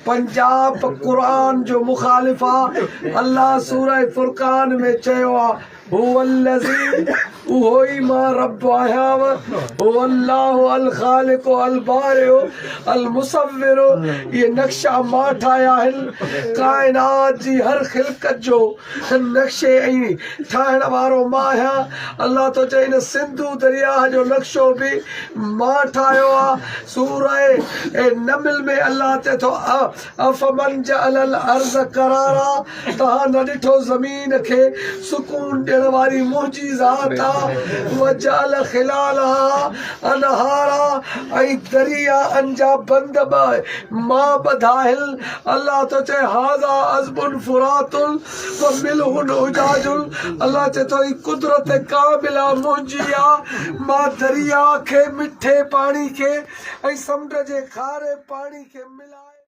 पंजाब कुरान जो मुखालिफा अल्लाह सूरह फुरकान में चयो आहे हुवल्लज़ी उहोई मां रब आहियां हुवल्लाहु अल ख़ालिक़ु अल बारिउ अल मुसव्विरु। ये नक्शा मां ठाहिया आहिनि काइनात जी हर ख़िलक़त जो नक्शे ऐं ठाहिण वारो मां आहियां। अल्लाह तो चई न सिंधु दरिया जो नक्शो भी मां ठाहियो आहे। सूरह नमल में अल्लाह चए थो अफ़मन जअलल अर्ज़ करारा, तव्हां न ॾिठो ज़मीन खे सुकून ॾियण वारी मुंहिंजी ज़ात आहे। वजअल खिलालहा अनहारा, ऐं दरियाहनि जा बंद मां ॿधा आहिनि। अल्लाह तो चए हाज़ा अज़बुन फुरातुन व मिल्हुन उजाजुल। अल्लाह चए थो ही कुदरत कामिला मुंहिंजी आहे। मां दरिया खे मिठे पाणी खे ऐं समुंड जे खारे पाणी खे मिलाए